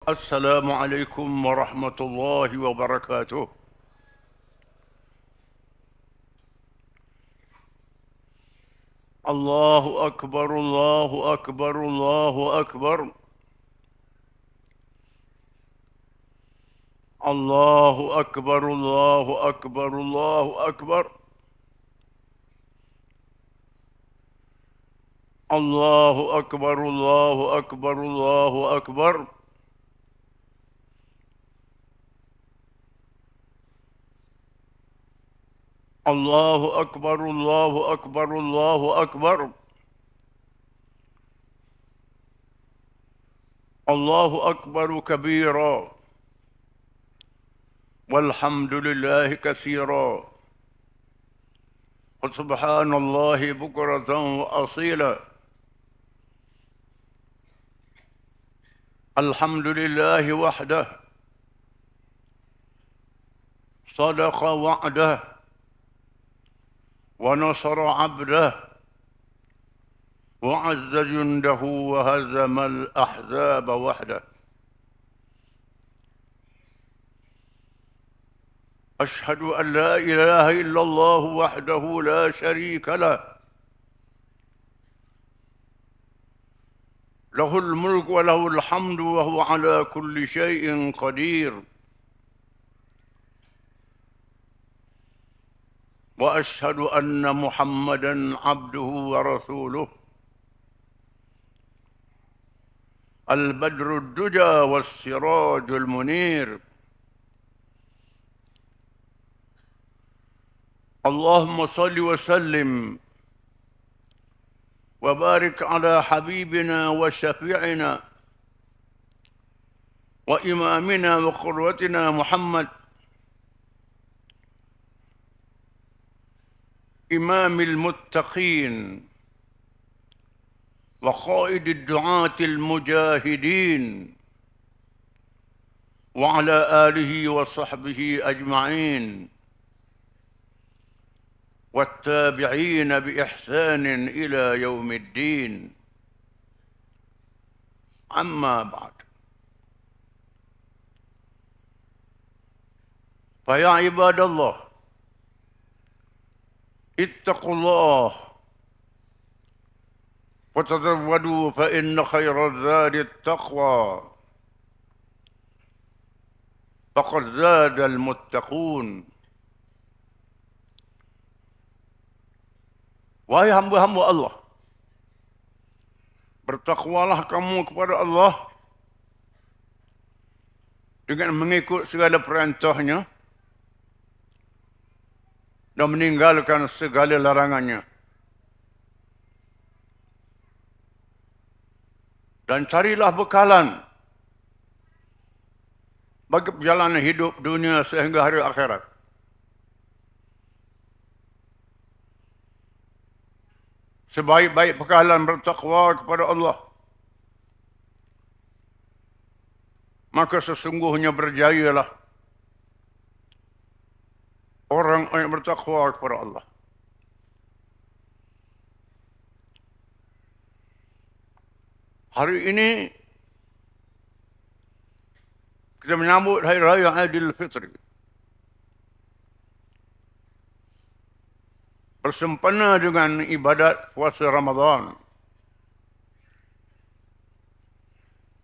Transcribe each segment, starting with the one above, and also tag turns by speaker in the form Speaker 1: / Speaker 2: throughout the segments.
Speaker 1: السلام عليكم ورحمة الله وبركاته. الله أكبر الله أكبر الله أكبر. الله أكبر الله أكبر الله أكبر. الله أكبر الله أكبر الله أكبر. الله أكبر الله أكبر الله أكبر. الله أكبر كبيرا والحمد لله كثيرا وسبحان الله بكرة وأصيلا. الحمد لله وحده صدق وعده ونصر عبده وعز جنده وهزم الأحزاب وحده. أشهد أن لا إله إلا الله وحده لا شريك له، له الملك وله الحمد وهو على كل شيء قدير. وأشهد أن محمدًا عبده ورسوله، البدر الدجى والسراج المنير. اللهم صل وسلم وبارك على حبيبنا وشفيعنا وإمامنا وقدوتنا محمد، إمام المتقين وقائد الدعاة المجاهدين، وعلى آله وصحبه أجمعين والتابعين بإحسان إلى يوم الدين. أما بعد، فيا عباد الله، اتقوا الله وتزودوا فإن خير الزاد التقوى، فقد زاد المتقون. Wahai hamba-hamba Allah, bertakwalah kamu kepada Allah dengan mengikut segala perintahnya dan meninggalkan segala larangannya. Dan carilah bekalan bagi perjalanan hidup dunia sehingga hari akhirat. Sebaik-baik bekalan bertakwa kepada Allah, maka sesungguhnya berjayalah orang yang bertakwa kepada Allah. Hari ini kita menyambut Hari Raya Aidilfitri. Bersempena dengan ibadat puasa Ramadan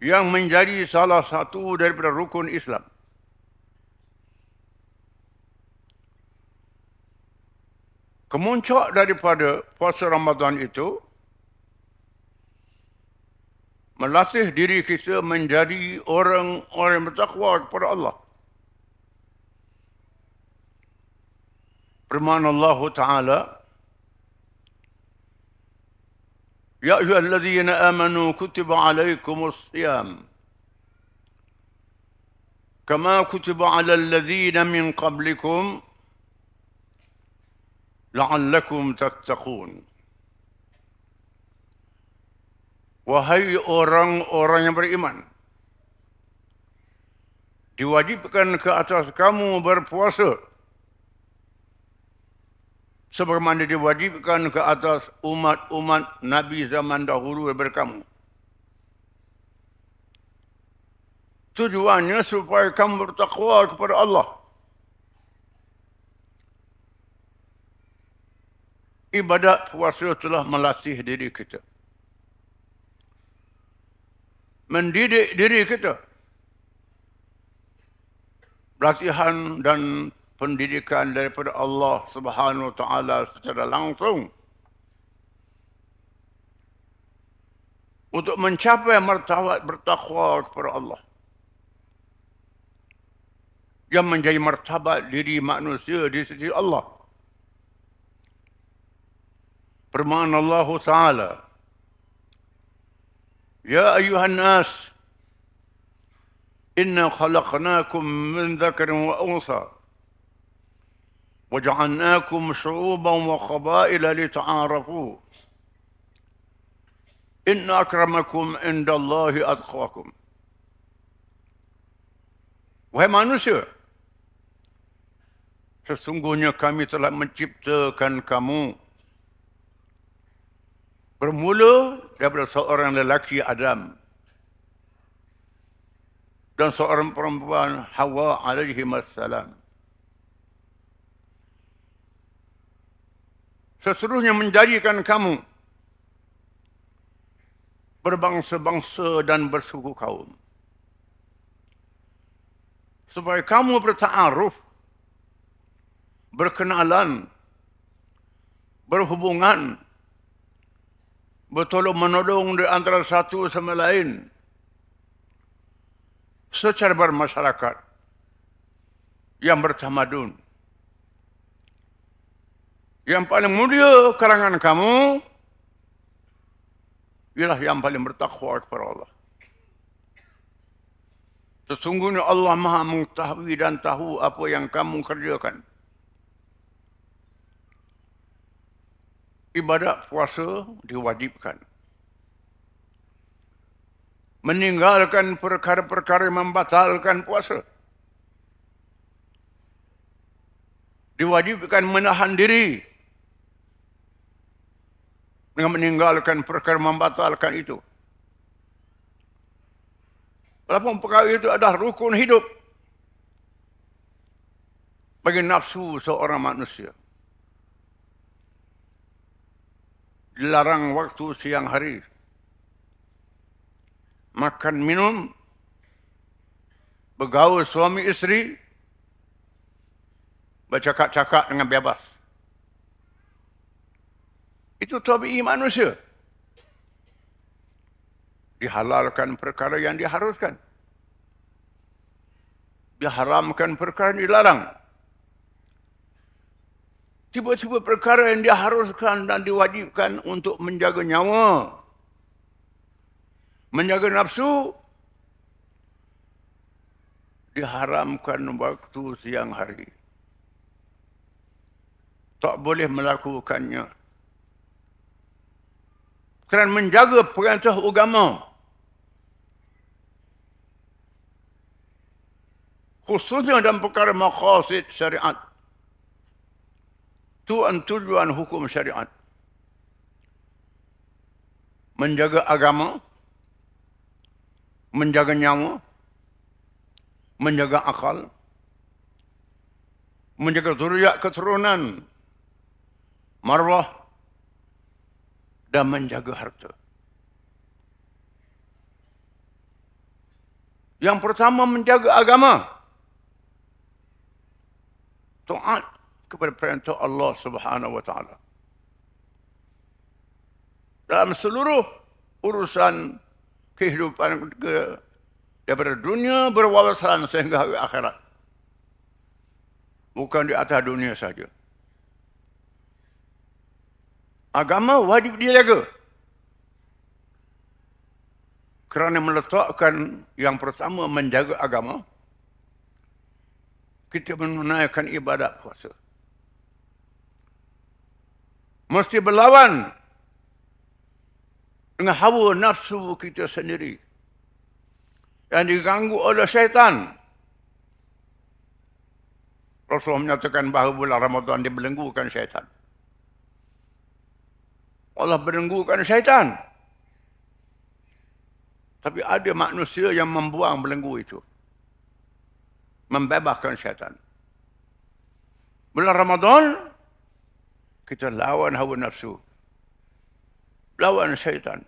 Speaker 1: yang menjadi salah satu daripada rukun Islam. Kemuncak daripada puasa Ramadan itu melatih diri kita menjadi orang-orang yang bertakwa kepada Allah. Firman Allah Ta'ala, Ya ayyuhalladzina amanu kutiba alaikumus siyam kama kutiba alal ladzina min qablikum la'allakum tattaqun. Wahai orang-orang yang beriman, diwajibkan ke atas kamu berpuasa sebagaimana diwajibkan ke atas umat-umat Nabi zaman dahulu daripada kamu, Tujuannya supaya kamu bertakwa kepada Allah. Ibadat puasa telah melatih diri kita. Mendidik diri kita. Latihan dan pendidikan daripada Allah Subhanahu wa taala secara langsung untuk mencapai martabat bertakwa kepada Allah yang menjadi martabat diri manusia di sisi Allah. Firman Allah Taala, "Ya ayuhan nas, inna khalaqnakum min dzakarin wa untha وجعلناكم شعوبا وقبائل لتعارفوا إن أكرمكم عند الله أتقاكم." Wahai manusia, sesungguhnya kami telah menciptakan kamu bermula daripada seorang lelaki Adam dan seorang perempuan Hawa alaihi wassalam. Seseluruhnya menjadikan kamu berbangsa-bangsa dan bersuku kaum, supaya kamu bertaaruf, berkenalan, berhubungan, bertolong-menolong di antara satu sama lain secara bermasyarakat yang bertamadun. Yang paling mulia kalangan kamu ialah yang paling bertakwa kepada Allah. Sesungguhnya Allah Maha mengetahui dan tahu apa yang kamu kerjakan. Ibadat puasa diwajibkan. Meninggalkan perkara-perkara yang membatalkan puasa. Diwajibkan menahan diri dengan meninggalkan perkara membatalkan itu. Walaupun perkara itu adalah rukun hidup bagi nafsu seorang manusia. Dilarang waktu siang hari. Makan, minum, bergaul suami isteri, bercakap-cakap dengan bebas. Itu tabi'i manusia. Dihalalkan perkara yang diharuskan. Diharamkan perkara yang dilarang. Tiba-tiba perkara yang diharuskan dan diwajibkan untuk menjaga nyawa, menjaga nafsu, diharamkan waktu siang hari. Tak boleh melakukannya. Kerana menjaga perintah agama, khususnya dalam perkara maqasid syariat, tujuan hukum syariat. Menjaga agama, menjaga nyawa, menjaga akal, menjaga zuriat keturunan, marwah, dan menjaga harta. Yang pertama, menjaga agama. Taat kepada perintah Allah Subhanahu wa taala. Dalam seluruh urusan kehidupan daripada dunia berwawasan sehingga hari akhirat. Bukan di atas dunia saja. Agama wajib dijaga. Kerana meletakkan yang pertama menjaga agama, kita menunaikan ibadat puasa. Mesti berlawan dengan hawa nafsu kita sendiri yang diganggu oleh syaitan. Rasulullah menyatakan bahawa bulan Ramadan dibelenggukan syaitan. Allah belenggukan syaitan. Tapi ada manusia yang membuang belenggu itu. Membebaskan syaitan. Bulan Ramadan, kita lawan hawa nafsu. Lawan syaitan.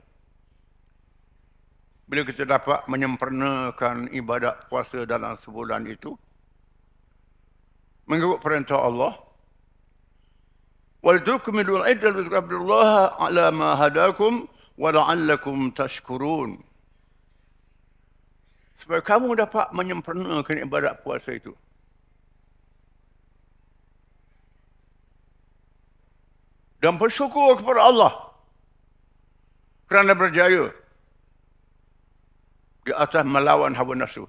Speaker 1: Bila kita dapat menyempurnakan ibadat puasa dalam sebulan itu, mengikut perintah Allah, وَلْتُكْمِلُوا الْعِدَّةَ وَلِتُكَبِّرُوا اللَّهَ عَلَى مَا هَدَاكُمْ وَلَعَلَّكُمْ تَشْكُرُونَ. Supaya kamu dapat menyempurnakan ibadat puasa itu. Dan bersyukur kepada Allah kerana berjaya di atas melawan hawa nafsu.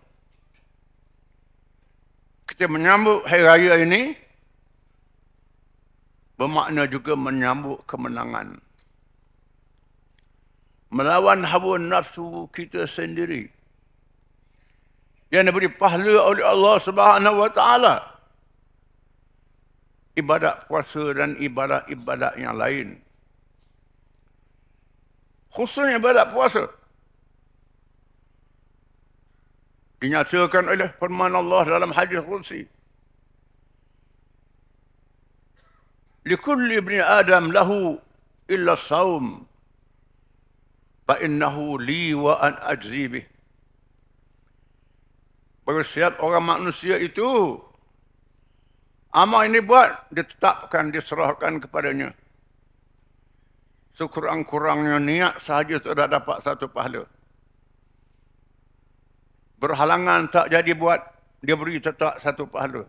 Speaker 1: Kita menyambut hari raya ini bermakna juga menyambut kemenangan. Melawan hawa nafsu kita sendiri yang diberi pahala oleh Allah Subhanahu wa taala. Ibadat puasa dan ibadat-ibadat yang lain. Khususnya ibadat puasa. Dinyatakan oleh firman Allah dalam hadis qudsi. Likulli ibni Adam lahu illa as-sawm. Fa innahu li wa an ajzi bih. Bagi setiap orang manusia itu, amal ini buat, ditetapkan, diserahkan kepadanya. Sekurang-kurangnya niat sahaja sudah dapat satu pahala. Berhalangan tak jadi buat, dia beri tetap satu pahala.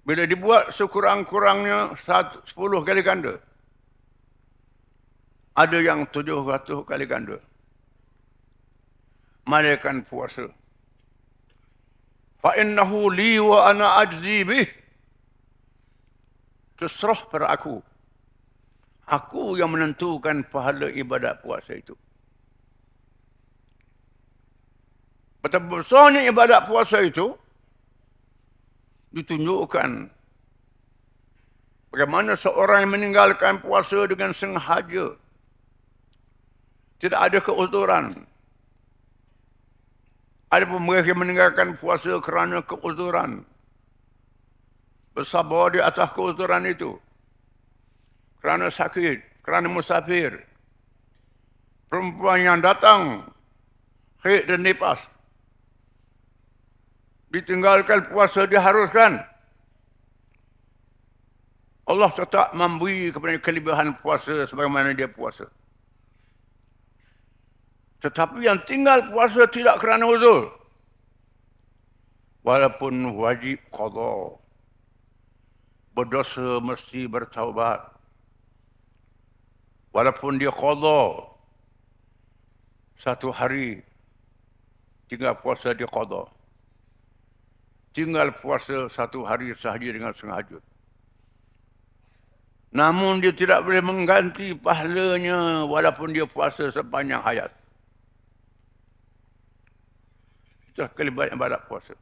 Speaker 1: Bila dibuat sekurang-kurangnya 10 kali ganda. Ada yang 700 kali ganda. Malaikat puasa. Fa innahu li wa ana ajzi bih. Terserah pada aku. Aku yang menentukan pahala ibadat puasa itu. Betapa besarnya ibadat puasa itu ditunjukkan bagaimana seorang yang meninggalkan puasa dengan sengaja. Tidak ada keuzuran. Ada pun mereka yang meninggalkan puasa kerana keuzuran. Bersabar di atas keuzuran itu. Kerana sakit, kerana musafir. Perempuan yang datang, haid dan nifas. Ditinggalkan puasa diharuskan. Allah tetap memberi kepada kelebihan puasa sebagaimana dia puasa. Tetapi yang tinggal puasa tidak kerana uzur. Walaupun wajib qada. Berdosa mesti bertaubat. Walaupun dia qada. Satu hari tinggal puasa dia qada. Tinggal puasa satu hari sahaja dengan sengaja. Namun dia tidak boleh mengganti pahalanya walaupun dia puasa sepanjang hayat. Itu kelebihan ibadat puasa.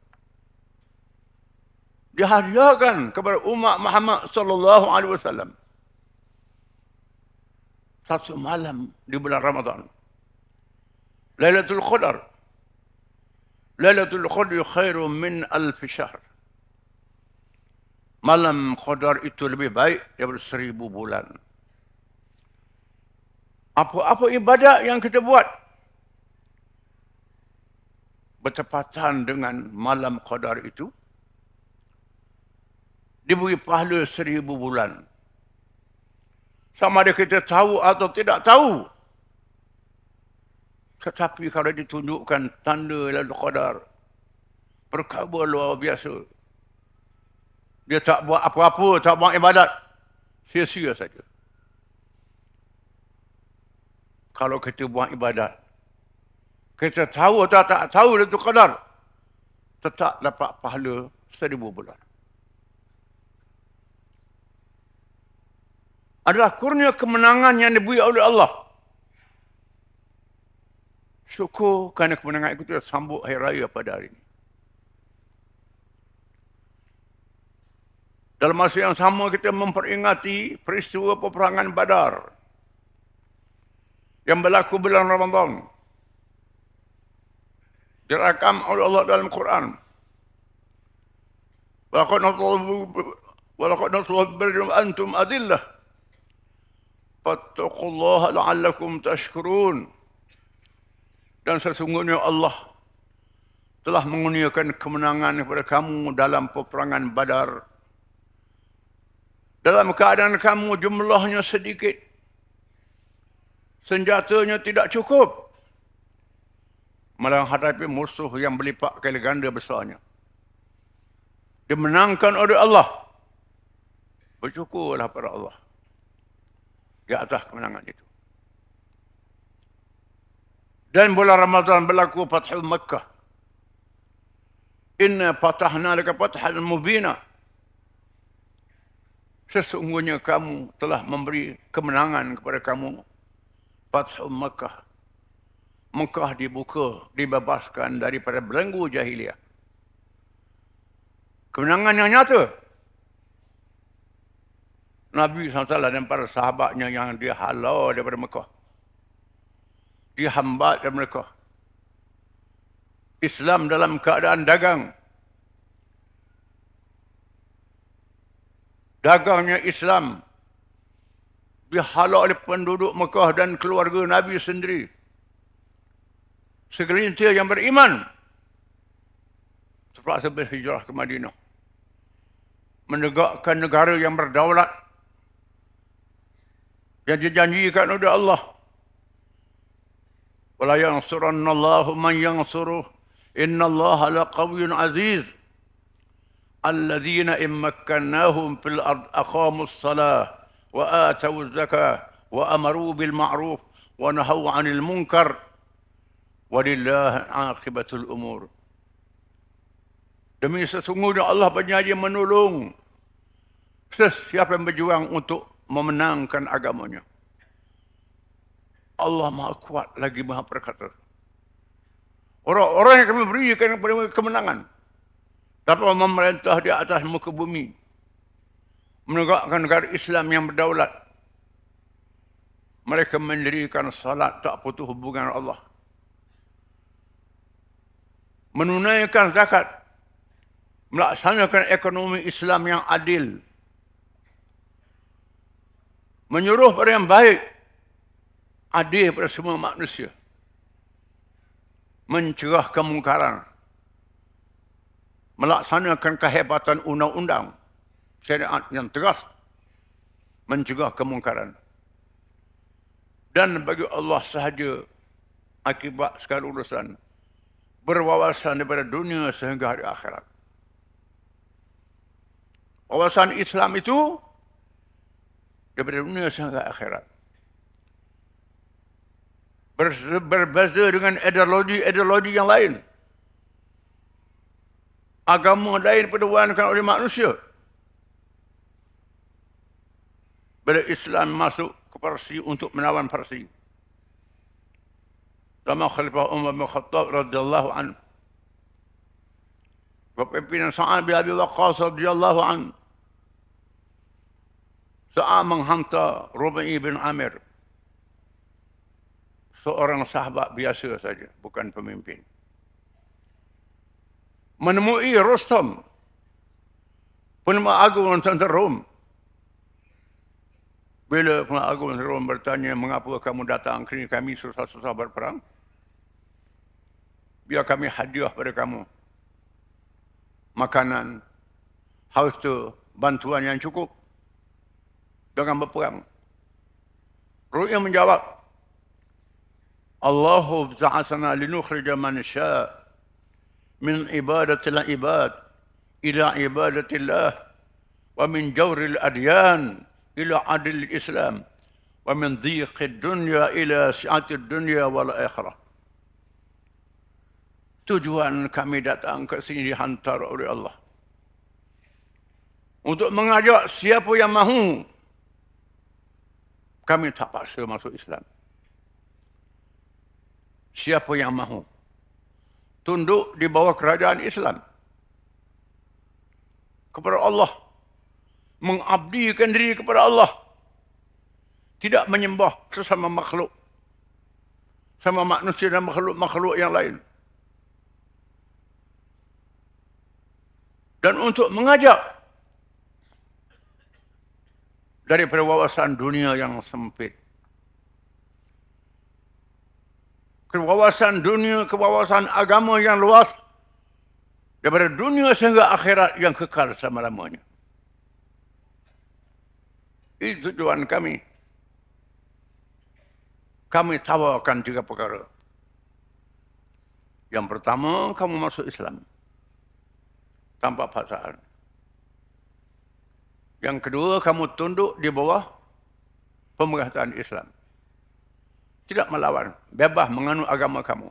Speaker 1: Dihadiahkan kepada umat Muhammad sallallahu alaihi wasallam satu malam di bulan Ramadan. Lailatul Qadar. Lailatul Qadar khairun min alf syahr. Malam Qadar itu lebih baik daripada 1000 bulan. Apa-apa ibadat yang kita buat bertepatan dengan malam Qadar itu, diberi pahala 1000 bulan. Sama ada kita tahu atau tidak tahu. Tetapi kalau ditunjukkan tanda Lailatul Qadar, perkara luar biasa. Dia tak buat apa-apa, tak buat ibadat. Sia-sia saja. Kalau kita buat ibadat, kita tahu atau tak tahu Lailatul Qadar, tetap dapat pahala 1000 bulan. Adalah kurnia kemenangan yang diberi oleh Allah. Syukur kerana kemenangan itu kita sambut hari raya pada hari ini. Dalam masa yang sama kita memperingati peristiwa peperangan Badar. yang berlaku bulan Ramadan. Direkam oleh Allah dalam Quran. Walaqad nasruhu birrum antum adillah. Fattaqullaha la'allakum tashkurun. Dan sesungguhnya Allah telah mengurniakan kemenangan kepada kamu dalam peperangan Badar. Dalam keadaan kamu jumlahnya sedikit, senjatanya tidak cukup, malah hadapi musuh yang berlipat kali ganda besarnya. Dimenangkan oleh Allah. Bersyukurlah pada Allah di atas kemenangan itu. Dan bulan Ramadan berlaku Fathul Makkah. Inna fatahna laka fathan mubina. Sesungguhnya kamu telah memberi kemenangan kepada kamu. Fathul Makkah. Mekah dibuka, dibebaskan daripada belenggu jahiliah. Kemenangan yang nyata. Nabi SAW dan para sahabatnya yang dihalau daripada Mekah, dihambat daripada Mekah. Islam dalam keadaan dagang. Dagangnya Islam dihalau oleh penduduk Mekah dan keluarga Nabi sendiri. Segelintir yang beriman terpaksa berhijrah ke Madinah, menegakkan negara yang berdaulat yang dijanjikan oleh Allah. Wala yansurannallahu man yansuruh innallaha laqawiyyun aziz. Alladzina in makkannahum fil ard aqamus salah wa atawuz zakah wa amaru bil ma'ruf wa nahaw 'anil munkar. Walillahi aqibatul umur. Demi sesungguhnya Allah berjanji menolong sesiapa yang berjuang untuk memenangkan agamanya. Allah Maha Kuat lagi Maha Perkasa. Orang-orang yang kami berikan kepada kemenangan dapat memerintah di atas muka bumi, menegakkan negara Islam yang berdaulat. Mereka mendirikan salat tak putus hubungan Allah, menunaikan zakat, melaksanakan ekonomi Islam yang adil, menyuruh pada yang baik, adil pada semua manusia, mencegah kemungkaran, melaksanakan kehebatan undang-undang, syariat yang tegas, mencegah kemungkaran. Dan bagi Allah sahaja akibat segala urusan, berwawasan daripada dunia sehingga hari akhirat. Wawasan Islam itu daripada dunia sehingga akhirat. Berbeza dengan ideologi yang lain. Agama lain perlawankan oleh manusia. Bila Islam masuk ke Parsi untuk menawan Parsi, sama Khalifah Umar bin Khattab radhiyallahu anhu, pimpinan Sa'ad bin Abi Waqqas radhiyallahu anhu, Sa'ad menghantar Rubai bin Amir, seorang sahabat biasa saja, bukan pemimpin, menemui Rustam, Penemak Agung tentera Rom. Bila Penemak Agung tentera Rom bertanya, mengapa kamu datang ke sini, kami susah-susah berperang, biar kami hadiah pada kamu makanan, harta, bantuan yang cukup, jangan berperang. Ru'ya menjawab, Allahu ba'athana linukhrija man syaa min ibadatil ibad ila ibadatillah wa min jawril adyan ila adil Islam wa min dhiqid dunya ila si'atid dunya wal akhirah. Tujuan kami datang ke sini dihantar oleh Allah untuk mengajak siapa yang mahu. Kami tak paksa masuk Islam. Siapa yang mahu tunduk di bawah kerajaan Islam kepada Allah, mengabdikan diri kepada Allah, tidak menyembah sesama makhluk, sama manusia dan makhluk-makhluk yang lain. Dan untuk mengajak daripada wawasan dunia yang sempit ke wawasan dunia, ke wawasan agama yang luas, daripada dunia sehingga akhirat yang kekal selama-lamanya. Itu tujuan kami. Kami tawarkan 3 perkara. Yang pertama, kamu masuk Islam tanpa paksaan. Yang kedua, kamu tunduk di bawah pemerintahan Islam. Tidak melawan, bebas menganut agama kamu.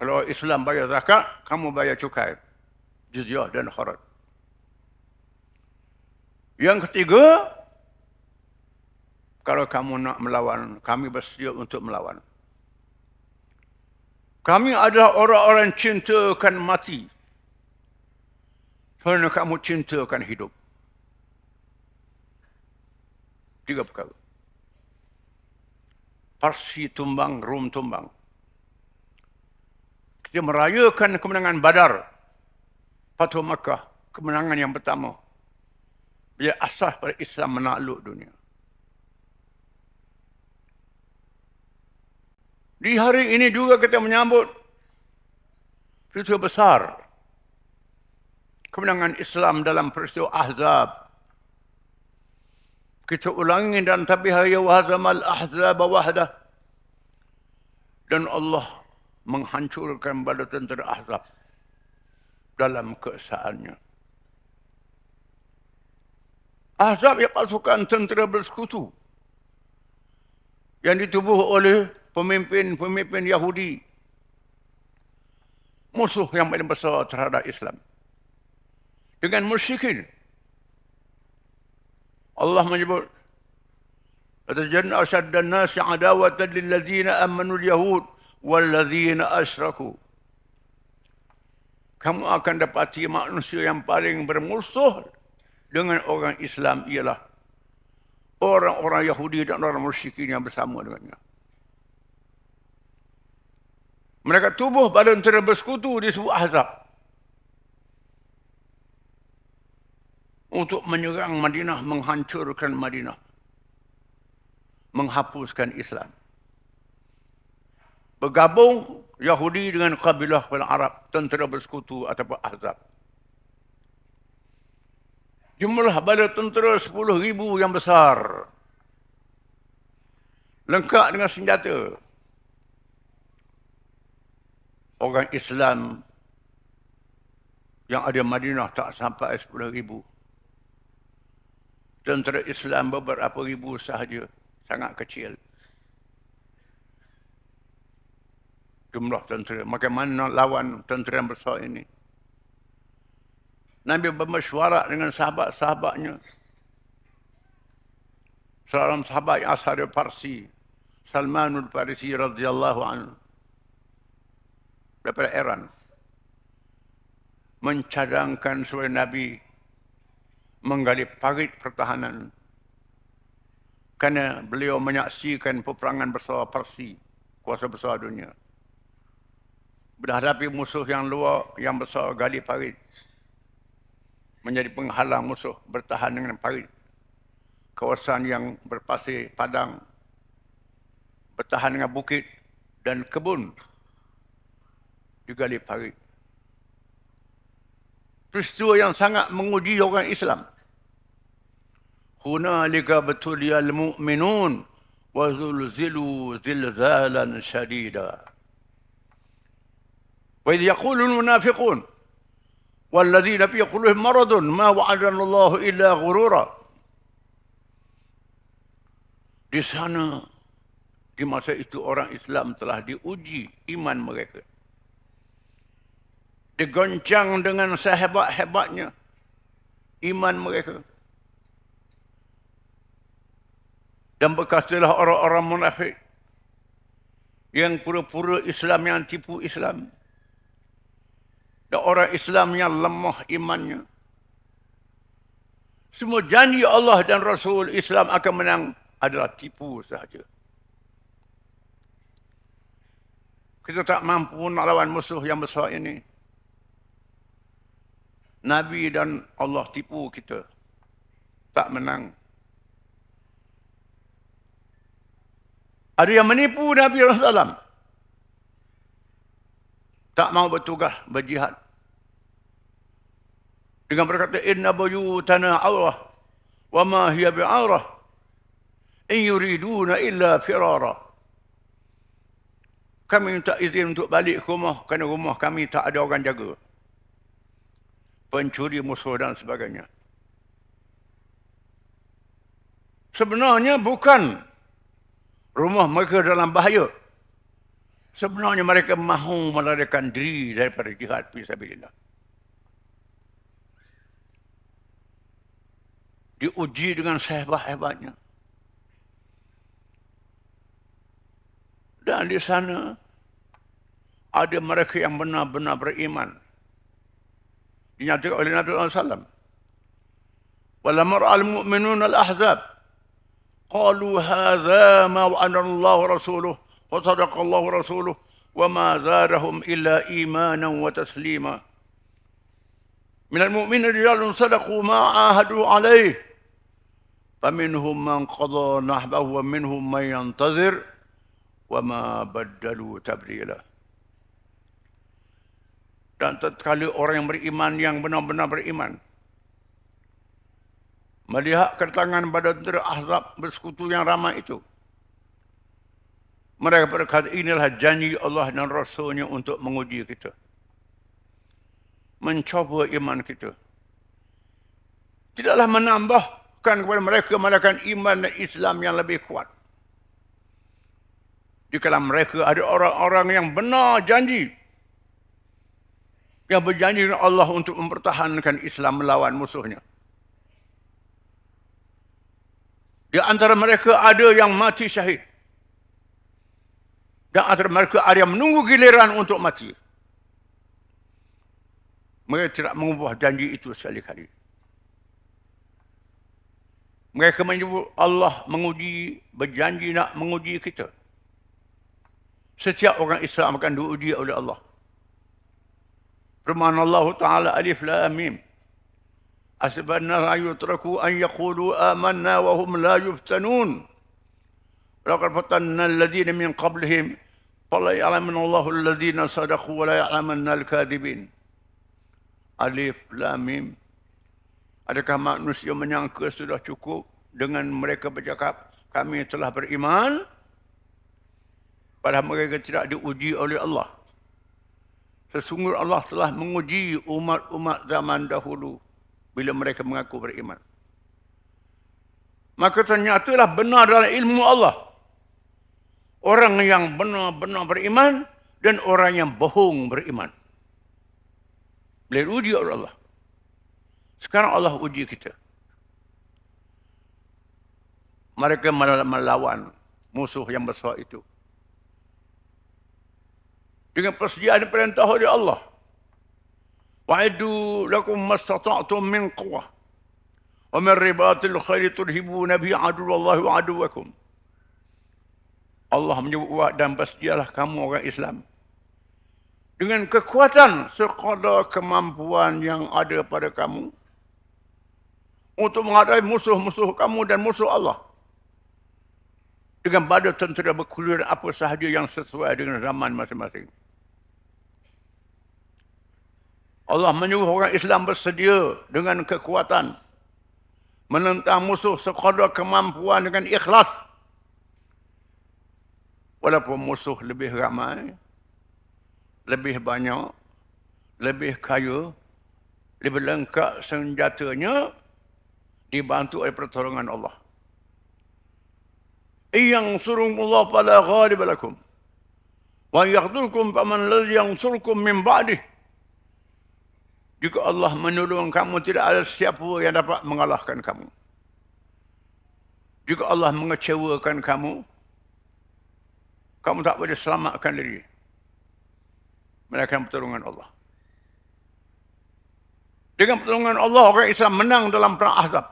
Speaker 1: Kalau Islam bayar zakat, kamu bayar cukai, jizyah dan kharaj. Yang ketiga, kalau kamu nak melawan, kami bersedia untuk melawan. Kami adalah orang-orang cintakan mati kerana kamu cintakan hidup. 3 perkara. Parsi tumbang, Rom tumbang. Kita merayakan kemenangan Badar, Fathu Makkah, kemenangan yang pertama. Bila asas pada Islam menakluk dunia. Di hari ini juga kita menyambut peristiwa besar, kemenangan Islam dalam peristiwa Ahzab. Kita ulangi dan tabihaya wahazamal ahzab wahdah. Dan Allah menghancurkan bala tentera Ahzab dalam keesaannya. Ahzab ialah pasukan tentera bersekutu yang ditubuh oleh pemimpin-pemimpin Yahudi, musuh yang paling besar terhadap Islam, dengan musyrikin. Allah menyebut, "Atajanna asyaddan nasi adawatan lilladzina amanu al-yahud walladzina asyraku." Kamu akan dapati manusia yang paling bermusuh dengan orang Islam ialah orang-orang Yahudi dan orang musyrikin yang bersama dengannya. Mereka tubuh badan tentera bersekutu di sebuah Ahzab untuk menyerang Madinah, menghancurkan Madinah, menghapuskan Islam. Bergabung Yahudi dengan kabilah Arab, tentera bersekutu ataupun Ahzab. Jumlah bala tentera 10,000 yang besar, lengkap dengan senjata. Orang Islam yang ada Madinah tak sampai 10,000. Tentera Islam beberapa ribu sahaja, sangat kecil jumlah tentera. Bagaimana lawan tentera yang besar ini? Nabi bermesyuarat dengan sahabat-sahabatnya. Seorang sahabat yang asal dari Parsi, Salmanul Farisi radhiyallahu anhu, daripada Iran, mencadangkan supaya Nabi menggali parit pertahanan kerana beliau menyaksikan peperangan besar Parsi, kuasa besar dunia, berhadapi musuh yang luar, yang besar, gali parit, menjadi penghalang musuh bertahan dengan parit. Kawasan yang berpasir padang, bertahan dengan bukit dan kebun, digali parit. Peristiwa yang sangat menguji orang Islam. Hunalika batuliyal mu'minun wa zulzilu zilzalan syadida. Wa idh yaqulul munafiqun walladzina fi qulubihim maradun ma wa'adana Allah illa ghurura. Di sana, di masa itu orang Islam telah diuji iman mereka, digoncang dengan sehebat-hebatnya iman mereka. Dan berkatalah orang-orang munafik yang pura-pura Islam, yang tipu Islam, dan orang Islam yang lemah imannya. Semua janji Allah dan Rasul Islam akan menang adalah tipu sahaja. Kita tak mampu nak lawan musuh yang besar ini. Nabi dan Allah tipu kita. Tak menang. Ada yang menipu Nabi SAW. Tak mau bertugas, berjihad. Dengan berkata, inna buyutana awrah, wa ma hiya bi'arah, in yuriduna illa firara. Kami minta izin untuk balik ke rumah, kerana rumah kami tak ada orang jaga. Pencuri musuh dan sebagainya. Sebenarnya bukan rumah mereka dalam bahaya. Sebenarnya mereka mahu melarikan diri daripada jihad fisabilillah. Diuji dengan sehebat-hebatnya. Dan di sana ada mereka yang benar-benar beriman. Dinyatakan oleh Nabi SAW. وَلَمَرْعَ الْمُؤْمِنُونَ الْأَحْزَابِ قَالُوا هَذَا مَا وَعَدَنَا اللَّهُ رَسُولُهُ وَصَدَقَ اللَّهُ رَسُولُهُ وَمَا زَادَهُمْ إِلَّا إِيمَانًا وَتَسْلِيمًا مِنَ الْمُؤْمِنِينَ رِجَالٌ صَدَقُوا مَا عَاهَدُوا عَلَيْهِ فَمِنْهُمْ مَنْ قَضَى نَحْبَهُ وَمِنْهُمْ مَنْ يَنْتَظِرُ وَمَا بَدَّلُوا تَبْدِيلًا. Dan tatkala orang yang beriman, yang benar-benar beriman, melihat kedatangan pada tentera Ahzab bersekutu yang ramai itu, mereka berkata, inilah janji Allah dan Rasulnya untuk menguji kita. Mencoba iman kita. Tidaklah menambahkan kepada mereka melakukan iman dan Islam yang lebih kuat. Di kalangan mereka ada orang-orang yang benar janji, yang berjanji dengan Allah untuk mempertahankan Islam melawan musuhnya. Di antara mereka ada yang mati syahid. Dan antara mereka ada yang menunggu giliran untuk mati. Mereka tidak mengubah janji itu sekali-kali. Mereka menyebut Allah menguji, berjanji nak menguji kita. Setiap orang Islam akan diuji oleh Allah. Firman Allah Ta'ala, Alif Lam Mim. Asbanna la yutraku an yaqulu amanna wa hum la yuftanun. Laqad fatanna alladhina min qablihim fala ya'lamanna Allahu alladhina sadaqu wa la ya'lamanna al-kadhibin. Alif Lam Mim. Adakah manusia menyangka sudah cukup dengan mereka bercakap kami telah beriman, padahal mereka tidak diuji oleh Allah. Sesungguhnya Allah telah menguji umat-umat zaman dahulu bila mereka mengaku beriman. Maka ternyatalah benar dalam ilmu Allah. Orang yang benar-benar beriman dan orang yang bohong beriman. Boleh uji oleh Allah. Sekarang Allah uji kita. Mereka melawan musuh yang besar itu. Dengan persediaan perintah oleh Allah. Wa'iddu lakum mastata'tum min quwwah. Wa min ribatil khairi turhibuna bi aduwallahi wa aduwakum. Allah menyebut dan bersedialah kamu orang Islam. Dengan kekuatan sekadar kemampuan yang ada pada kamu. Untuk menghadapi musuh-musuh kamu dan musuh Allah. Dengan bala tentera berkulir apa sahaja yang sesuai dengan zaman masing-masing. Allah menyuruh orang Islam bersedia dengan kekuatan menentang musuh sekadar kemampuan dengan ikhlas. Walaupun musuh lebih ramai, lebih banyak, lebih kaya, lebih lengkap senjatanya, dibantu oleh pertolongan Allah. Iyansurumullah fala ghaliba lakum wa yakhdhulkum faman alladhi yansurkum min ba'dih. Jika Allah menolong kamu, tidak ada siapa yang dapat mengalahkan kamu. Jika Allah mengecewakan kamu, kamu tak boleh selamatkan diri. Melainkan pertolongan Allah. Dengan pertolongan Allah, orang Islam menang dalam perang Ahzab.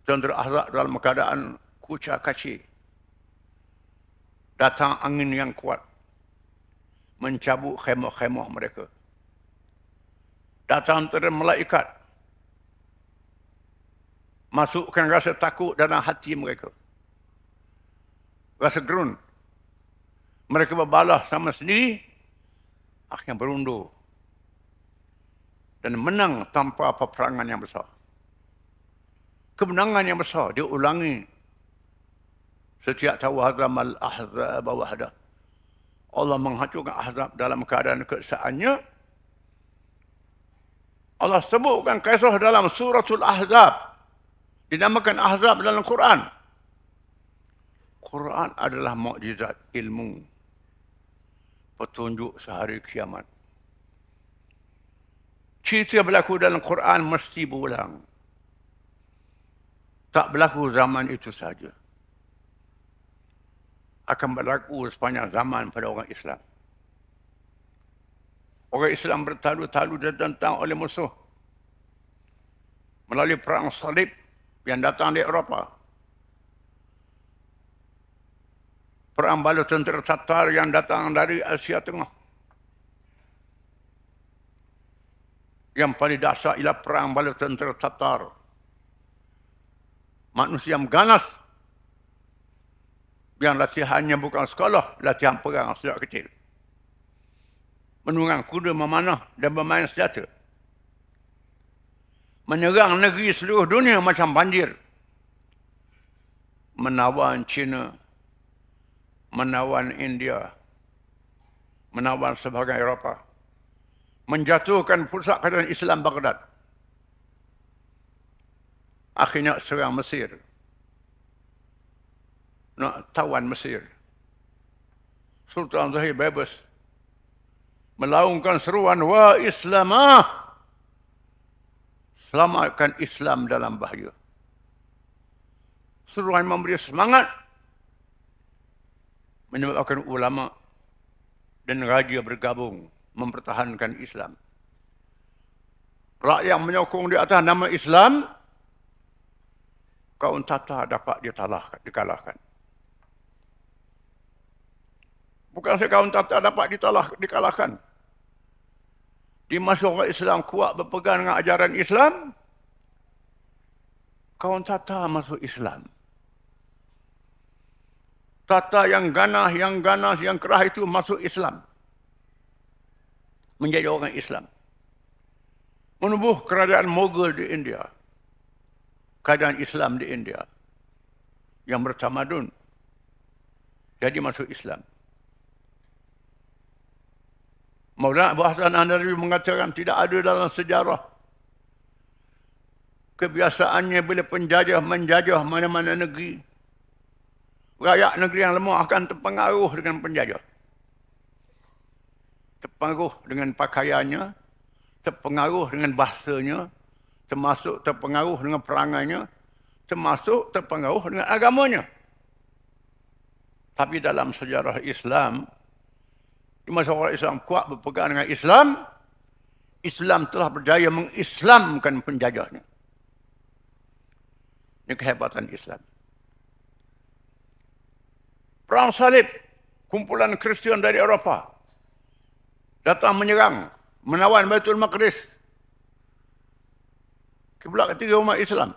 Speaker 1: Tentera Ahzab dalam keadaan kucak kacir. Datang angin yang kuat. Mencabut khemah-khemah mereka. Datang antara malaikat. Masukkan rasa takut dalam hati mereka. Rasa gerun. Mereka berbalah sama sendiri. Akhirnya berundur. Dan menang tanpa peperangan yang besar. Kemenangan yang besar diulangi setiap tawahzam al-ahzab wahda. Allah menghancurkan ahzab dalam keadaan keesaannya. Allah sebutkan kisah dalam suratul ahzab. Dinamakan ahzab dalam Quran. Quran adalah mukjizat ilmu. Petunjuk sehari kiamat. Cerita berlaku dalam Quran mesti berulang. Tak berlaku zaman itu saja. Akan berlaku sepanjang zaman pada orang Islam. Orang Islam bertalu-talu ditentang oleh musuh. Melalui perang salib yang datang dari Eropah. Perang bala tentera Tatar yang datang dari Asia Tengah. Yang paling dahsyat ialah perang bala tentera Tatar. Manusia yang ganas. Yang latihannya bukan sekolah, latihan perang sejak kecil. Menunggang kuda memanah dan bermain senjata. Menyerang negeri seluruh dunia macam banjir. Menawan China. Menawan India. Menawan sebahagian Eropah. Menjatuhkan pusat kerajaan Islam Baghdad. Akhirnya serang Mesir. Nak tawan Mesir. Sultan Zahir bebas. Melaungkan seruan, wa Islamah. Selamatkan Islam dalam bahaya. Seruan memberi semangat. Menyebabkan ulama dan raja bergabung. Mempertahankan Islam. Rakyat yang menyokong di atas nama Islam, kaum Tatar dapat dikalahkan. Bukan saja kaum Tatar dapat dikalahkan. Di masa orang Islam kuat berpegang dengan ajaran Islam, kaum Tatar masuk Islam. Tatar yang ganas, yang kerah itu masuk Islam. Menjadi orang Islam. Menubuh kerajaan Mughal di India. Kerajaan Islam di India. Yang bertamadun. Jadi masuk Islam. Maulana Abu Hasan An-Nadawi mengatakan tidak ada dalam sejarah kebiasaannya bila penjajah menjajah mana-mana negeri. Rakyat negeri yang lemah akan terpengaruh dengan penjajah. Terpengaruh dengan pakaiannya, terpengaruh dengan bahasanya, termasuk terpengaruh dengan perangainya, termasuk terpengaruh dengan agamanya. Tapi dalam sejarah Islam, di masa orang Islam kuat berpegang dengan Islam, Islam telah berjaya mengislamkan penjajahnya. Ini kehebatan Islam. Perang salib, kumpulan Kristian dari Eropah datang menyerang, menawan Baitul Maqdis. Kiblat ketiga umat Islam.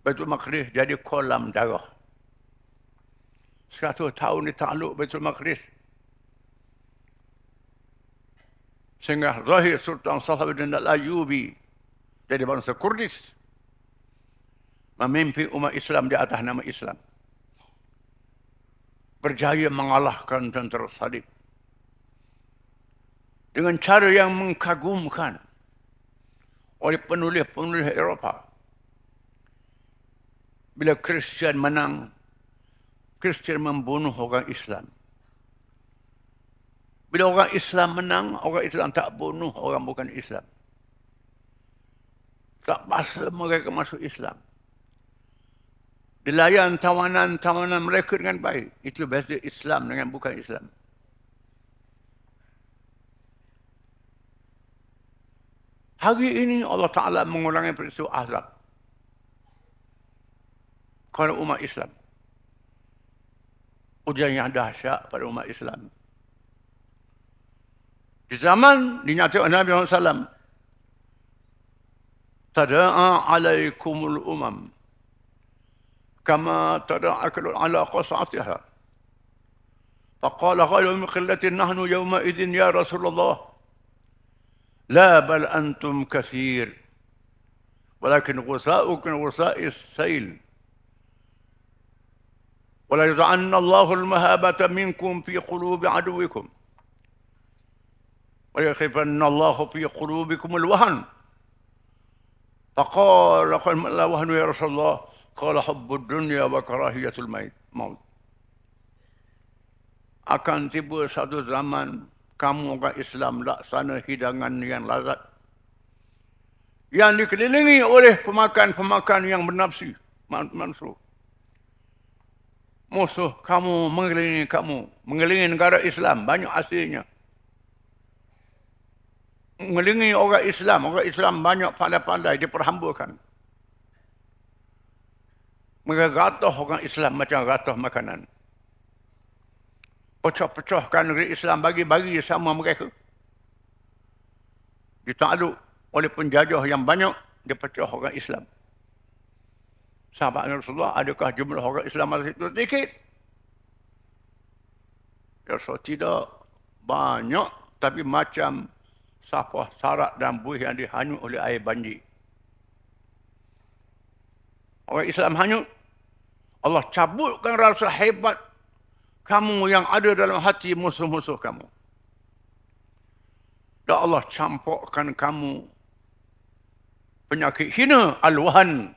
Speaker 1: Baitul Maqdis jadi kolam darah. 100 tahun ditakluk Baitul Maqdis. Sehingga Zahir Sultan Salahuddin Al-Ayyubi dari bangsa Kurdis memimpin umat Islam di atas nama Islam. Berjaya mengalahkan tentera salib. Dengan cara yang mengkagumkan oleh penulis-penulis Eropah. Bila Kristian menang, Kristian membunuh orang Islam. Bila orang Islam menang, orang Islam tak bunuh orang bukan Islam. Tak paksa mereka masuk Islam. Dilayan tawanan-tawanan mereka dengan baik. Itu beza Islam dengan bukan Islam. Hari ini Allah Ta'ala mengulangi peristiwa Ahzab. Kerana umat Islam. ujian yang dahsyat pada umat Islam. Di zaman dinyatakan Nabi Muhammad SAW, tada'a alaikumul umam kama tada'akul ala qas'atiha. Faqala ghayru min qillatin nahnu yawma idin ya Rasulullah. La bal antum kathir. Walakin ghusa'ukum ghusa'is sail. ولا يجعلن الله المهابة منكم في قلوب عدوكم ويخفن الله في قلوبكم الوهن. فقال ما الوهن يا رسول الله؟ قال حب الدنيا وكراهية الموت. Akan tiba satu zaman kamu orang Islam laksana hidangan yang lazat, yang dikelilingi oleh pemakan-pemakan yang bernafsu, mansuh. Musuh kamu mengelilingi negara Islam, banyak hasilnya. Mengelilingi orang Islam banyak pandai-pandai diperhambakan. Mereka gatuh orang Islam macam gatuh makanan. Pecah-pecahkan negeri Islam, bagi-bagi sama mereka. Ditakluk oleh penjajah yang banyak, dipecah orang Islam. Sahabat Rasulullah, adakah jumlah orang Islam masa itu sedikit? Ya Rasul, tidak banyak, tapi macam sapah, sarak dan buih yang dihanyut oleh air banjir. Orang Islam hanyut, Allah cabutkan rasa hebat kamu yang ada dalam hati musuh-musuh kamu. Dan Allah campurkan kamu penyakit hina, al-wahan.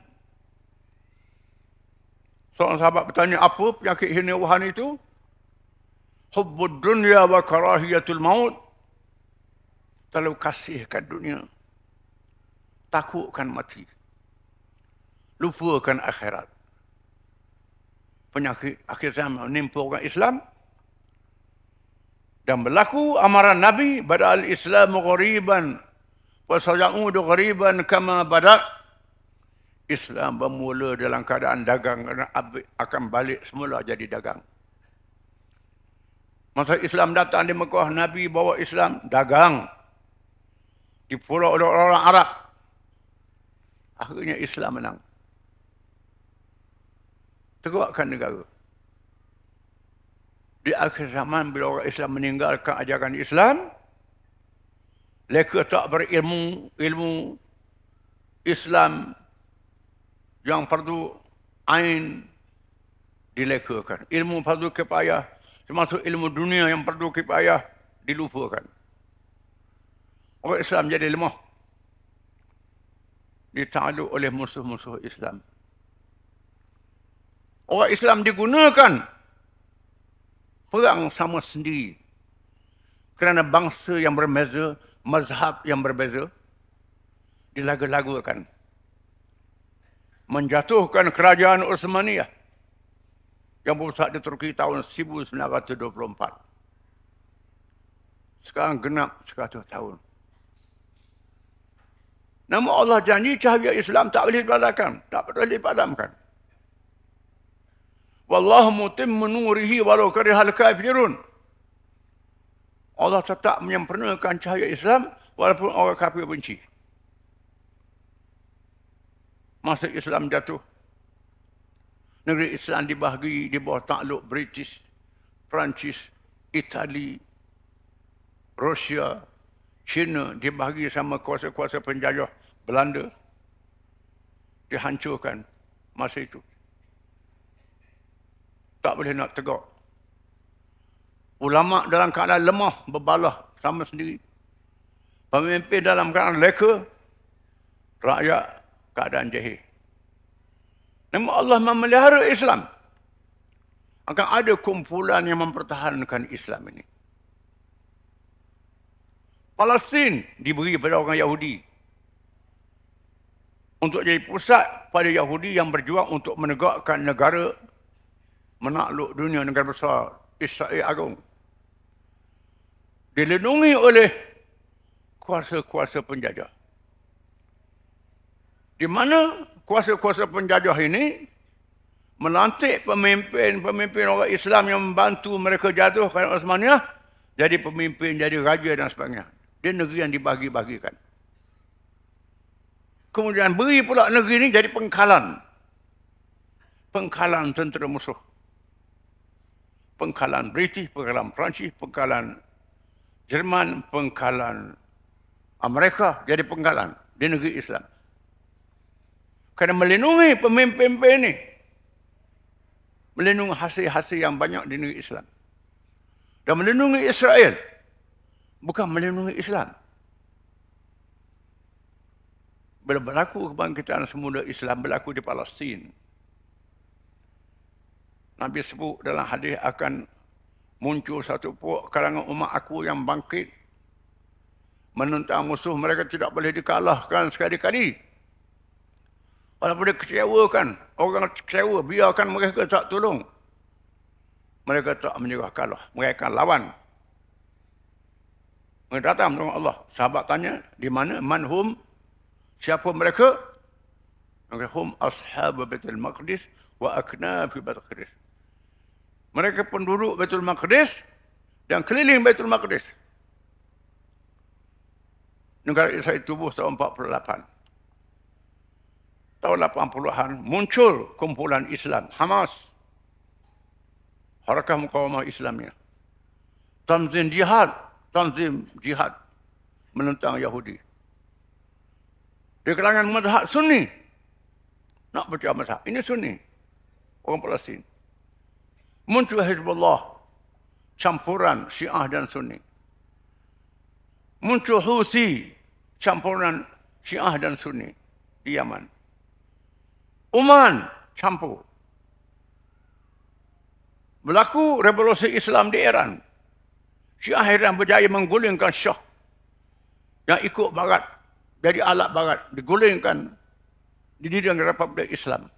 Speaker 1: Seorang sahabat bertanya, apa penyakit hina wahan itu? Hubbud dunya wa karahiyatul maut. Terlalu kasihkan dunia, takutkan mati, lupakan akhirat. Penyakit akhir zaman menimpa orang Islam. Dan berlaku amaran Nabi, bada'al Islamu ghariban wa sayaudu ghariban kama bada'. Islam bermula dalam keadaan dagang, akan balik semula jadi dagang. Masa Islam datang di Mekah, Nabi bawa Islam dagang. Dipulak oleh orang Arab. Akhirnya Islam menang. Tegakkan negara. Di akhir zaman bila orang Islam meninggalkan ajaran Islam, mereka tak berilmu Islam yang fardu ain dilekakan. Ilmu fardu kifayah, termasuk ilmu dunia yang fardu kifayah, dilupakan. Orang Islam jadi lemah. Ditakluk oleh musuh-musuh Islam. Orang Islam digunakan perang sama sendiri. Kerana bangsa yang berbeza, mazhab yang berbeza, dilagu-lagukan. Menjatuhkan kerajaan Uthmaniyah yang berpusat di Turki tahun 1924. Sekarang genap 100 tahun. Namun Allah janji cahaya Islam tak boleh dipadamkan. Tak boleh dipadamkan. Wallahu mutimmu nurihi walau karihal kafirun. Allah tetap menyempurnakan cahaya Islam walaupun orang kafir benci. Masa Islam jatuh, negeri Islam dibahagi di bawah takluk British, Perancis, Itali, Rusia, China, dibahagi sama kuasa-kuasa penjajah Belanda. Dihancurkan masa itu. Tak boleh nak tegak. Ulama dalam keadaan lemah, berbalah sama sendiri. Pemimpin dalam keadaan leka, rakyat keadaan jahil. Namun Allah memelihara Islam. Akan ada kumpulan yang mempertahankan Islam ini. Palestin diberi kepada orang Yahudi. Untuk jadi pusat pada Yahudi yang berjuang untuk menegakkan negara, menakluk dunia negara besar, Israel Agung. Dilindungi oleh kuasa-kuasa penjajah. Di mana kuasa-kuasa penjajah ini melantik pemimpin orang Islam yang membantu mereka jatuhkan Osmaniyah, jadi pemimpin, jadi raja dan sebagainya. Dia negeri yang dibagi-bagikan. Kemudian beri pula negeri ini jadi pengkalan. Pengkalan tentera musuh. Pengkalan British, pengkalan Perancis, pengkalan Jerman, pengkalan Amerika, jadi pengkalan di negeri Islam. Kerana melindungi pemimpin-pemimpin ini. Melindungi hasil-hasil yang banyak di negeri Islam. Dan melindungi Israel. Bukan melindungi Islam. Bila berlaku kebangkitan semula Islam berlaku di Palestin, Nabi sebut dalam hadis akan muncul satu puak kalangan umat aku yang bangkit menentang musuh mereka tidak boleh dikalahkan sekali-kali. Walaupun dia kecewakan, orang kecewa, biarkan mereka tak tolong. Mereka tak menyerah kalah, mereka akan lawan. Mereka datang dengan Allah. Sahabat tanya, di mana? Manhum? Siapa mereka? Mereka hum ashab Baitul Maqdis wa aknaf Baitul Maqdis. Mereka penduduk Baitul Maqdis dan keliling Baitul Maqdis. Negara Israel tubuh tahun 48. Tahun 80-an muncul kumpulan Islam, Hamas. Harakah Muqawamah Islamiyah. Tanzim jihad menentang Yahudi. Di kalangan mazhab Sunni. Nak baca mazhab. Ini Sunni. Orang Palestin. Muncul Hizbullah. Campuran Syiah dan Sunni. Muncul Houthi. Campuran Syiah dan Sunni. Di Yaman. Oman. Campur. Berlaku revolusi Islam di Iran. Syiah Iran berjaya menggulingkan Syah. Yang ikut Barat. Jadi alat Barat. Digulingkan. Didirikan Republik Islam.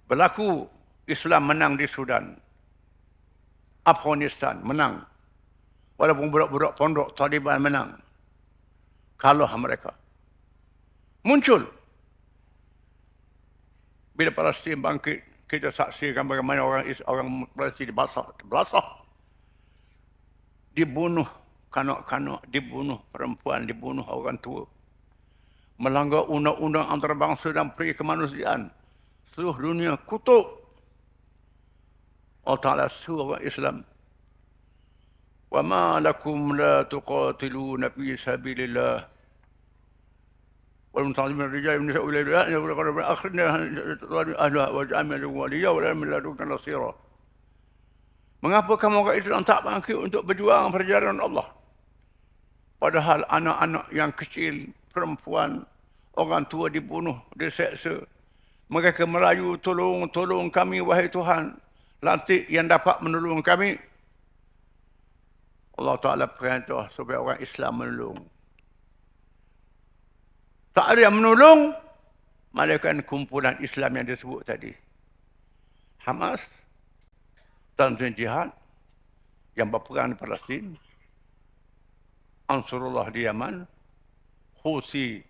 Speaker 1: Berlaku Islam menang di Sudan. Afghanistan menang. Walaupun budak-budak pondok Taliban menang. Kalah mereka. Muncul. Bila Palestin bangkit, kita saksikan bagaimana orang Palestin belasah. Dibunuh kanak-kanak, dibunuh perempuan, dibunuh orang tua. Melanggar undang-undang antarabangsa dan peri kemanusiaan. Seluruh dunia kutuk. Allah Ta'ala suruh orang Islam. وَمَا لَكُمْ لَا تُقَاتِلُونَ فِي سَبِيلِ اللَّهِ وَالْمُتَعَلِّمِينَ الرِّجَالِ وَالنِّسَاءِ وَالْوِلْدَانِ أَخْرِجْنَا أَهْلَهَا وَاجْعَلْنَا لَهُمْ وَلِيًّا وَلَا مِن لَّدُنكَ نَصِيرًا. Mengapa kamu orang Islam tak bangkit untuk berjuang perjalanan Allah? Padahal anak-anak yang kecil, perempuan, orang tua dibunuh, diseksa. Mereka merayu, tolong kami wahai Tuhan. Lantik yang dapat menolong kami. Allah Ta'ala perintah supaya orang Islam menolong. Tak ada yang menolong, malaikat kumpulan Islam yang disebut tadi. Hamas, Tanzim Jihad, yang berperang di Palestin, Ansarullah di Yaman, Houthi,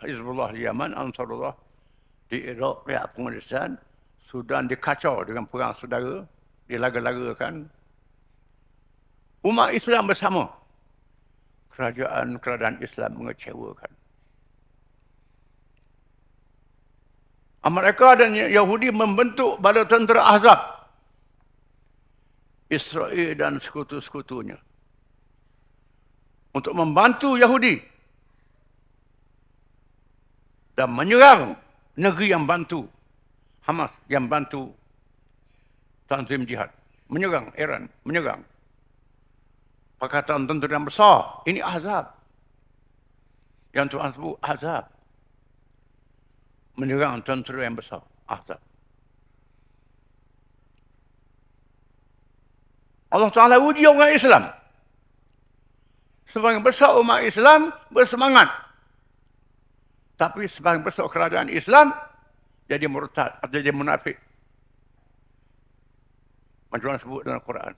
Speaker 1: Hizbullah di Yaman, Ansarullah di Iraq, di Afghanistan, Sudan dikacau dengan perang saudara, dilaga-lagakan. Umat Islam bersama. Kerajaan Islam mengecewakan. Amerika dan Yahudi membentuk bala tentera Ahzab. Israel dan sekutu-sekutunya. Untuk membantu Yahudi. Dan menyerang negeri yang bantu. Hamas yang bantu Tanzim Jihad. Menyerang Iran. Menyerang. Pakatan tentera yang besar. Ini Ahzab. Yang Tuhan sebut Ahzab. Menyerang tentera yang besar. Ahzab. Allah Ta'ala uji orang Islam. Sebagian besar umat Islam bersemangat. Tapi sebagian besar kerajaan Islam jadi murtad atau jadi munafik. Macam mana sebut dalam Quran.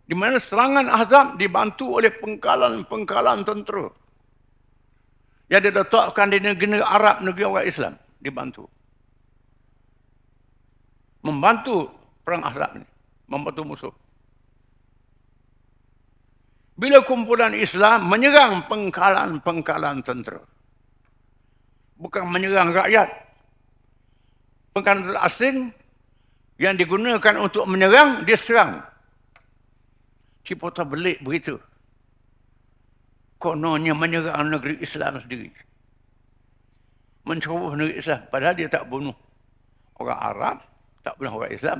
Speaker 1: Di mana serangan Ahzab dibantu oleh pengkalan-pengkalan tentera. Yang diletakkan di negeri Arab, negeri orang Islam, dibantu. Membantu perang Ahzab ni. Membantu musuh. Bila kumpulan Islam menyerang pengkalan-pengkalan tentera. Bukan menyerang rakyat. Pengkalan asing yang digunakan untuk menyerang, dia serang. Cipota belik berita. Kononnya menyerang negeri Islam sendiri. Menceroboh negeri Islam. Padahal dia tak bunuh orang Arab, tak bunuh orang Islam.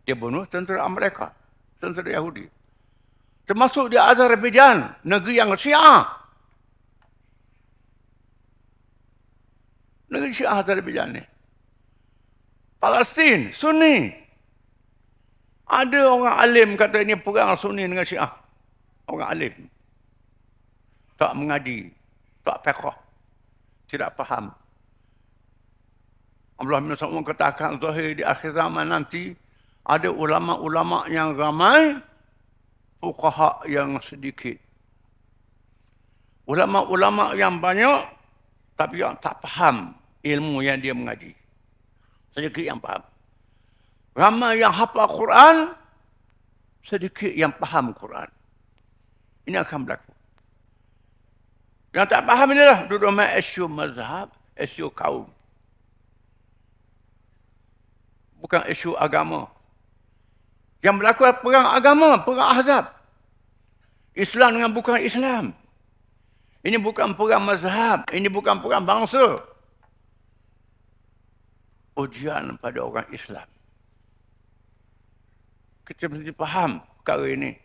Speaker 1: Dia bunuh tentera Amerika, tentera Yahudi. Termasuk di Azerbaijan, negeri yang Syiah. Negeri Syiah Azerbaijan ni. Palestin, Sunni. Ada orang alim kata ini perang Sunni dengan Syiah. Orang alim. Tak mengaji, tak fiqh, tidak faham. Allah SWT katakan zahir di akhir zaman nanti, ada ulama-ulama yang ramai, fuqaha yang sedikit. Ulama-ulama yang banyak, tapi yang tak faham ilmu yang dia mengaji. Sedikit yang faham. Ramai yang hafal Quran, sedikit yang faham Quran. Ini akan berlaku. Yang tak faham inilah duduk main isu mazhab, isu kaum. Bukan isu agama. Yang berlaku perang agama, perang Ahzab. Islam dengan bukan Islam. Ini bukan perang mazhab, ini bukan perang bangsa. Ujian pada orang Islam. Kita mesti faham perkara ini.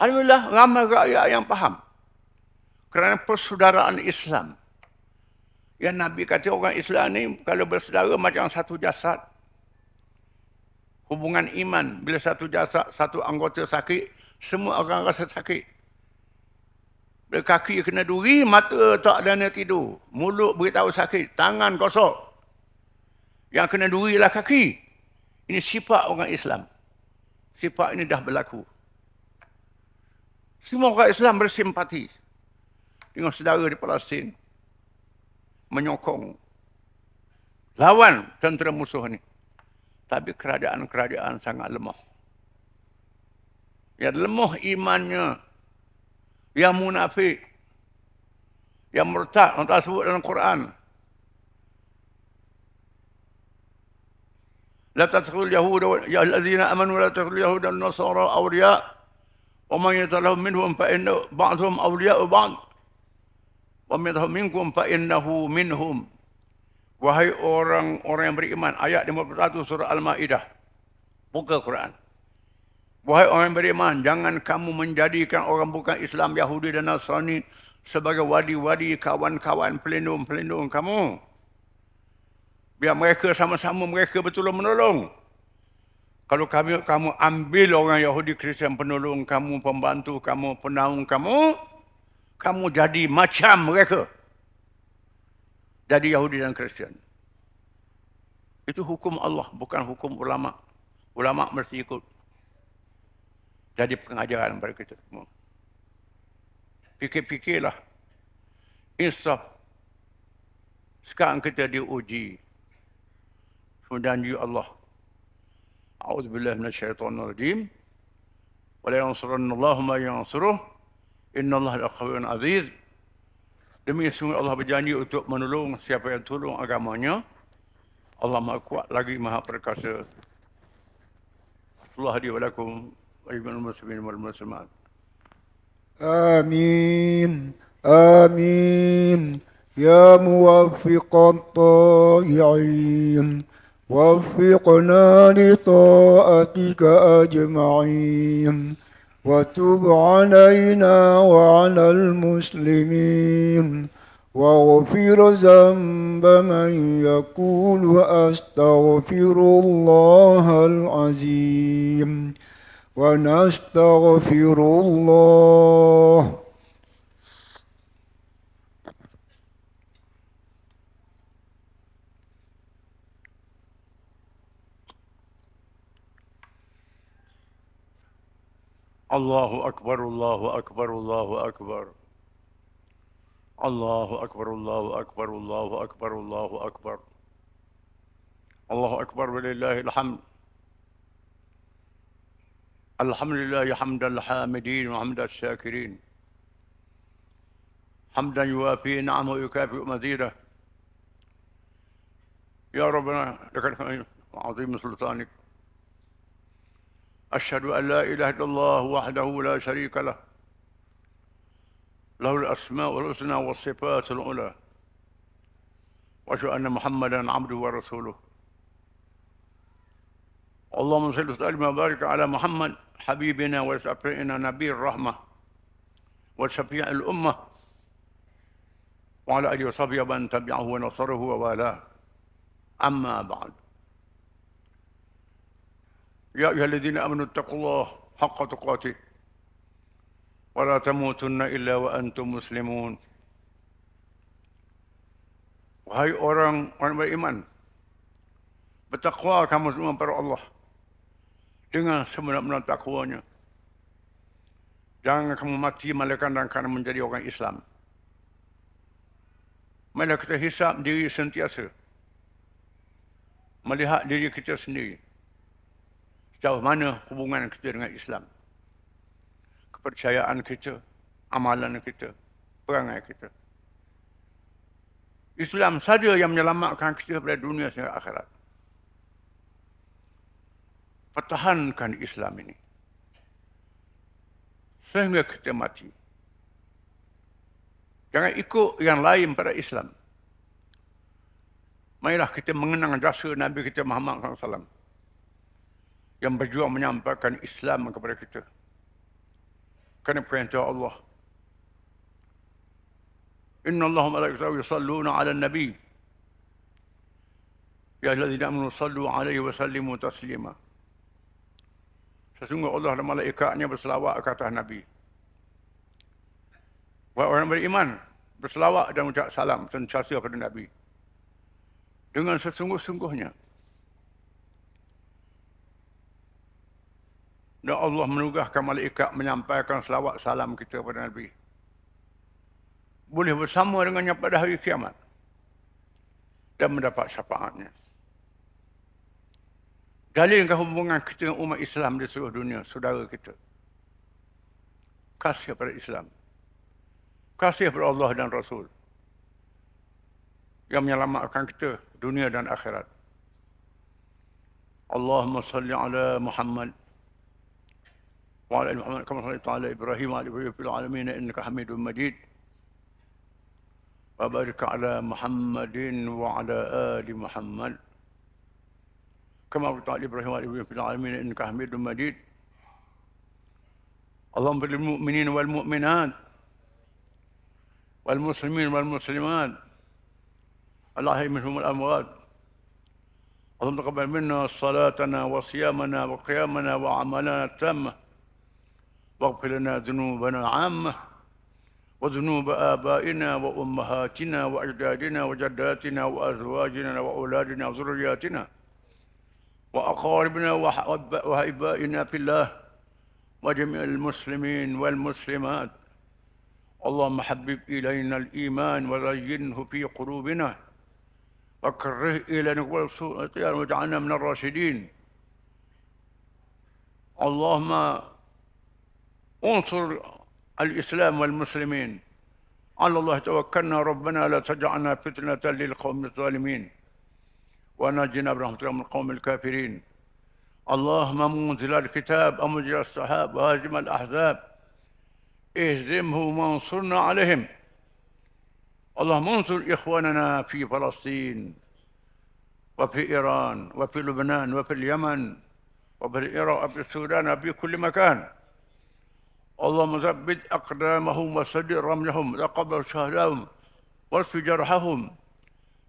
Speaker 1: Alhamdulillah, ramai rakyat yang faham. Kerana persaudaraan Islam. Yang Nabi kata orang Islam ni, kalau bersaudara macam satu jasad. Hubungan iman, bila satu jasad, satu anggota sakit, semua orang rasa sakit. Bila kaki kena duri, mata tak dana tidur. Mulut beritahu sakit, tangan kosong. Yang kena duri lah kaki. Ini sifat orang Islam. Sifat ini dah berlaku. Semua orang Islam bersimpati dengan saudara di Palestin. Menyokong. Lawan tentera musuh ni. Tapi kerajaan-kerajaan sangat lemah. Yang lemah imannya. Yang munafik. Yang murtad. Allah sebut dalam Quran. La tattakhidul yahuda ya allazina amanu la tattakhidul yahuda wan nasara awliya wa man yatalahum minhum fa inna ba'dhum awliya'u ba'd wa man yatalahum minkum fa innahu minhum. Wahai orang-orang yang beriman, ayat 51 surah Al-Maidah. Buka Quran. Wahai orang yang beriman, jangan kamu menjadikan orang bukan Islam, Yahudi dan Nasrani sebagai wadi-wadi, kawan-kawan, pelindung-pelindung kamu. Biar mereka sama-sama mereka betul menolong. Kalau kamu ambil orang Yahudi Kristian penolong kamu, pembantu kamu, penaung kamu, kamu jadi macam mereka. Jadi Yahudi dan Kristian. Itu hukum Allah, bukan hukum ulama. Ulama mesti ikut. Jadi pengajaran pada kita semua. Fikir-fikirlah. Insaf. Sekarang kita diuji. Janji Allah. A'udzubillahi minasyaitonirrajim. Wa la yansurannallahu man yansuruh. Innallaha laqawiyyun aziz. Demi sungguh Allah berjanji untuk menolong siapa yang tolong agamanya. Allah Maha Kuat lagi Maha Perkasa. Allah wa lakum wa ibnul muslimin wal muslimat.
Speaker 2: آمين آمين يا موفق الطائعين وفقنا لطاعتك أجمعين وتب علينا وعلى المسلمين واغفر ذنب من يقول أستغفر الله العظيم ونستغفر الله
Speaker 1: Allahu Akbar, Allahu Akbar, Allahu Akbar. الله أكبر الله أكبر الله أكبر الله أكبر الله أكبر ولله الحمد. الحمد لله حمد الحامدين وحمد الشاكرين، حمدا يوافي نعمه ويكافئ مزيده. يا ربنا لك الحمد وعظيم سلطانك. أشهد أن لا إله إلا الله وحده لا شريك له، له الأسماء الحسنى والصفات العلى، وأشهد أن محمدا عبده ورسوله. اللهم صل وسلم وبارك على محمد حبيبنا وشفيعنا نبي الرحمة وشفيع الأمة، وعلى آله وصحبه ومن تبعه ونصره ووالاه. أما بعد، يا أيها الذين آمنوا اتقوا الله حق تقاته ولا تموتن إلا وأنتم مسلمون. Wahai orang beriman, bertakwa kamu semua kepada Allah dengan sebenar-benar takwanya. Jangan kamu mati malaikat dan karena menjadi orang Islam. Mari kita hisap diri sentiasa, melihat diri kita sendiri, sejauh mana hubungan kita dengan Islam, kepercayaan kita, amalan kita, perangai kita. Islam saja yang menyelamatkan kita pada dunia sehingga akhirat. Pertahankan Islam ini sehingga kita mati. Jangan ikut yang lain pada Islam. Marilah kita mengenang jasa Nabi kita Muhammad SAW yang berjuang menyampaikan Islam kepada kita. Kerana perintah Allah. Inna Allah wa malaikatahu yusalluna ala nabi. Ya alladzina amanu sallu alaihi wa sallimu taslima. Sesungguhnya Allah dan malaikatnya berselawat ke atas Nabi. Wahai orang beriman, berselawat dan ucap salam sentiasa kepada Nabi dengan sesungguh-sungguhnya. Dan Allah menugaskan malaikat menyampaikan selawat salam kita kepada Nabi. Boleh bersama dengannya pada hari kiamat dan mendapat syafaatnya. Jalinkan hubungan kita dengan umat Islam di seluruh dunia, saudara kita. Kasih pada Islam. Kasih kepada Allah dan Rasul yang menyelamatkan kita dunia dan akhirat. Allahumma salli ala Muhammad wa ala ali Muhammad kama sallaita ala Ibrahim wa ala Ibrahim fil alamin innaka Hamidum Majid. Wa barik ala Muhammadin wa ala ali Muhammad kama barakta ala Ibrahim wa ala Ibrahim fil alamin innaka Hamidum Majid. Allahumma lil mu'minin wal mu'minat والمسلمين والمسلمات الأحياء منهم الأموات. اللهم تقبل منا صلاتنا وصيامنا وقيامنا وأعمالنا التامة، واغفر لنا ذنوبنا عامة وذنوب آبائنا وأمهاتنا وأجدادنا وجداتنا وأزواجنا وأولادنا وذرياتنا وأقاربنا وأحبائنا في الله وجميع المسلمين والمسلمات. اللهم حبب إلينا الإيمان وزينه في قلوبنا وكره إلينا الطغيان واجعلنا من الراشدين. اللهم انصر الإسلام والمسلمين. على الله توكلنا ربنا لا تجعلنا فتنة للقوم الظالمين ونجنا برحمتك من القوم الكافرين. اللهم منزل الكتاب ومجرى السحاب وهازم الأحزاب اهزمهم وانصرنا عليهم. اللهم انصر إخواننا في فلسطين وفي إيران وفي لبنان وفي اليمن وفي العراق وفي السودان وفي كل مكان. اللهم ثبت أقدامهم وسدد رملهم وتقبل شهدهم واشف جرحهم.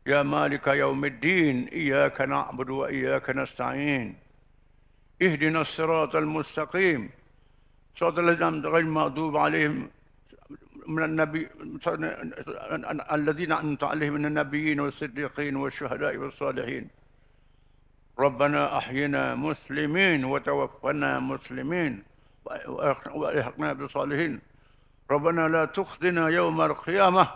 Speaker 1: يا مالك يوم الدين إياك نعبد وإياك نستعين. اهدنا الصراط المستقيم صراط الذين غير المغضوب عليهم من النبي الذين أنعمت عليهم من النبيين والصديقين والشهداء والصالحين. ربنا أحينا مسلمين وتوفنا مسلمين وألحقنا بالصالحين. ربنا لا تخزنا يوم القيامة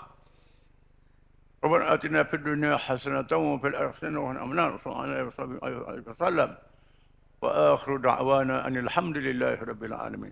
Speaker 1: ربنا آتنا في الدنيا حسنة وفي الآخرة حسنة وقنا عذاب النار صلى الله عليه وسلم وآخر دعوانا أن الحمد لله رب العالمين.